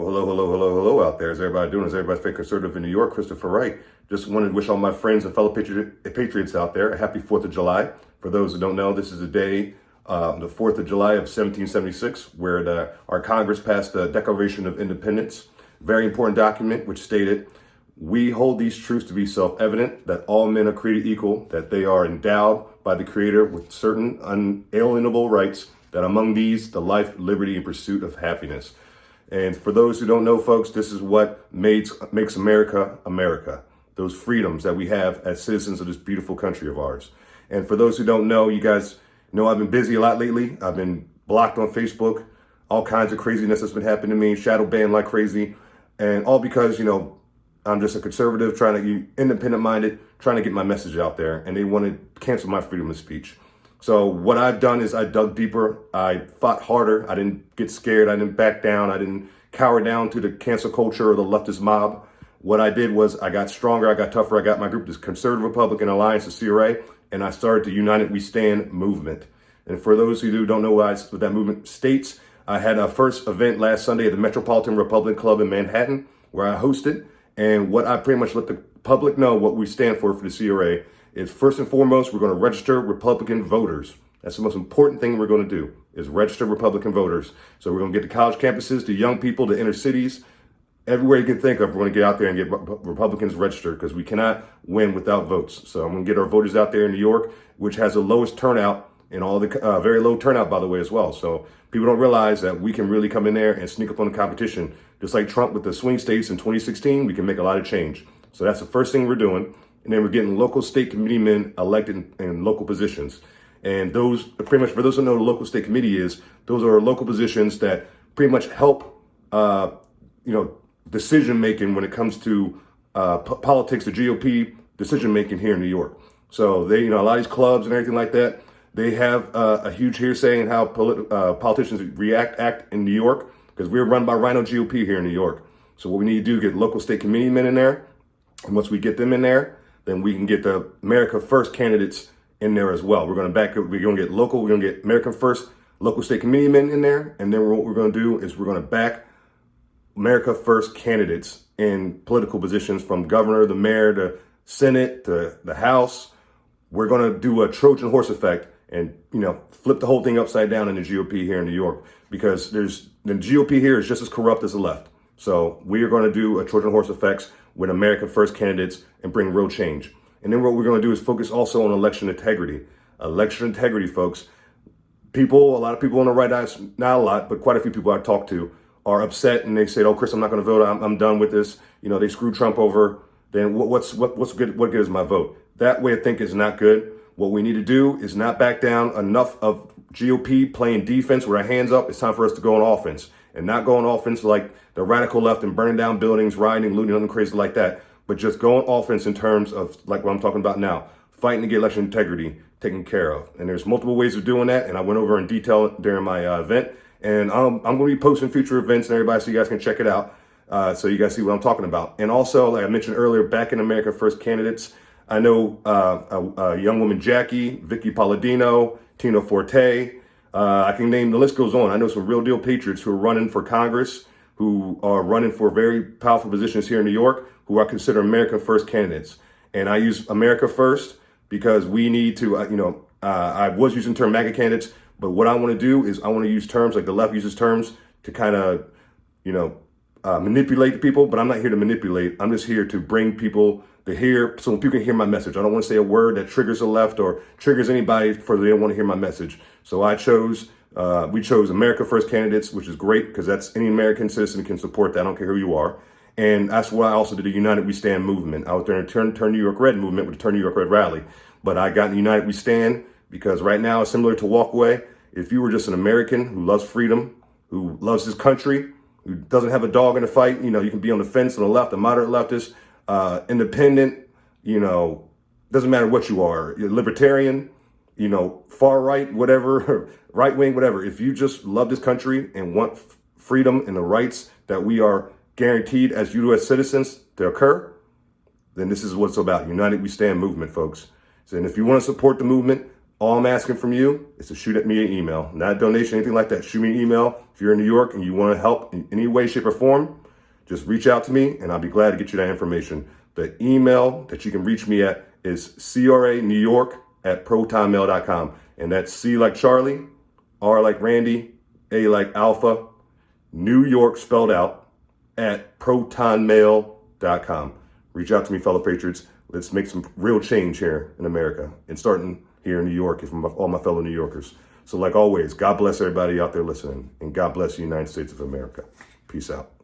Well, hello out there. How's everybody doing? Is everybody staying conservative in New York? Christopher Wright. Just wanted to wish all my friends and fellow Patriots out there a happy 4th of July. For those who don't know, this is the day, the 4th of July of 1776, where our Congress passed the Declaration of Independence. Very important document which stated, "We hold these truths to be self-evident, that all men are created equal, that they are endowed by the Creator with certain unalienable rights, that among these, the life, liberty, and pursuit of happiness." And for those who don't know, folks, this is what makes America, America. Those freedoms that we have as citizens of this beautiful country of ours. And for those who don't know, you guys know I've been busy a lot lately. I've been blocked on Facebook. All kinds of craziness has been happening to me, shadow banned like crazy. And all because, I'm just a conservative, independent-minded, trying to get my message out there. And they want to cancel my freedom of speech. So what I've done is I dug deeper. I fought harder. I didn't get scared. I didn't back down. I didn't cower down to the cancel culture or the leftist mob. What I did was I got stronger. I got tougher. I got my group, this Conservative Republican Alliance, the CRA, and I started the United We Stand movement. And for those who don't know what that movement states, I had a first event last Sunday at the Metropolitan Republican Club in Manhattan, where I hosted. And what I pretty much let the public know what we stand for the CRA is, first and foremost, we're going to register Republican voters. That's the most important thing we're going to do, is register Republican voters. So we're going to get to college campuses, to young people, to inner cities, everywhere you can think of. We're going to get out there and get Republicans registered, because we cannot win without votes. So I'm going to get our voters out there in New York, which has the lowest turnout and all the very low turnout, by the way, as well. So people don't realize that we can really come in there and sneak up on the competition. Just like Trump with the swing states in 2016, we can make a lot of change. So that's the first thing we're doing. And then we're getting local state committeemen elected in local positions. And those, pretty much, for those who know what a local state committee is, those are local positions that pretty much help, decision-making when it comes to politics, the GOP decision-making here in New York. So they, a lot of these clubs and everything like that, they have a huge hearsay in how politicians act in New York, because we're run by Rhino GOP here in New York. So what we need to do is get local state committeemen in there. And once we get them in there, then we can get the America First candidates in there as well. We're going to get local, we're going to get American First local state committeemen in there. And then what we're going to do is we're going to back America First candidates in political positions, from governor, the mayor, the Senate, to the House. We're going to do a Trojan horse effect and, flip the whole thing upside down in the GOP here in New York, because the GOP here is just as corrupt as the left. So we are going to do a Trojan horse effects with America First candidates and bring real change. And then what we're going to do is focus also on election integrity. Election integrity, folks. A lot of people on the right, not a lot, but quite a few people I talk to are upset, and they say, "Oh, Chris, I'm not going to vote. I'm done with this. They screwed Trump over. Then what's good? What good is my vote?" That way of thinking is not good. What we need to do is not back down. Enough of GOP playing defense with our hands up. It's time for us to go on offense, and not go on offense like the radical left and burning down buildings, rioting, looting, nothing crazy like that. But just go on offense in terms of like what I'm talking about now, fighting to get election integrity taken care of. And there's multiple ways of doing that, and I went over in detail during my event. And I'm going to be posting future events and everybody, so you guys can check it out. So you guys see what I'm talking about. And also, like I mentioned earlier, back in America First candidates, I know a young woman, Jackie, Vicky Palladino, Tina Forte. I can name, the list goes on. I know some real deal patriots who are running for Congress, who are running for very powerful positions here in New York, who I consider America First candidates. And I use America First because we need to, I was using the term MAGA candidates, but what I want to do is I want to use terms like the left uses terms to kind of, manipulate people. But I'm not here to manipulate. I'm just here to bring people to hear, so people can hear my message. I don't want to say a word that triggers the left or triggers anybody for they don't want to hear my message. So we chose America First candidates, which is great, because that's any American citizen can support that. I don't care who you are. And that's why I also did the United We Stand movement. I was there in Turn New York Red movement with the Turn New York Red rally. But I got in the United We Stand because right now, similar to Walkaway, if you were just an American who loves freedom, who loves his country, who doesn't have a dog in the fight, you can be on the fence on the left, a moderate leftist, independent, doesn't matter what you are, you're libertarian, far right, whatever, right wing, whatever. If you just love this country and want freedom and the rights that we are guaranteed as U.S. citizens to occur, then this is what it's about. United We Stand movement, folks. So, and if you want to support the movement, All I'm asking from you is to shoot at me an email, not a donation, anything like that. Shoot me an email. If you're in New York and you want to help in any way, shape, or form, just reach out to me and I'll be glad to get you that information. The email that you can reach me at is cranewyork@protonmail.com. And that's C like Charlie, R like Randy, A like Alpha, New York spelled out, at protonmail.com. Reach out to me, fellow Patriots. Let's make some real change here in America and starting here in New York from all my fellow New Yorkers. So like always, God bless everybody out there listening, and God bless the United States of America. Peace out.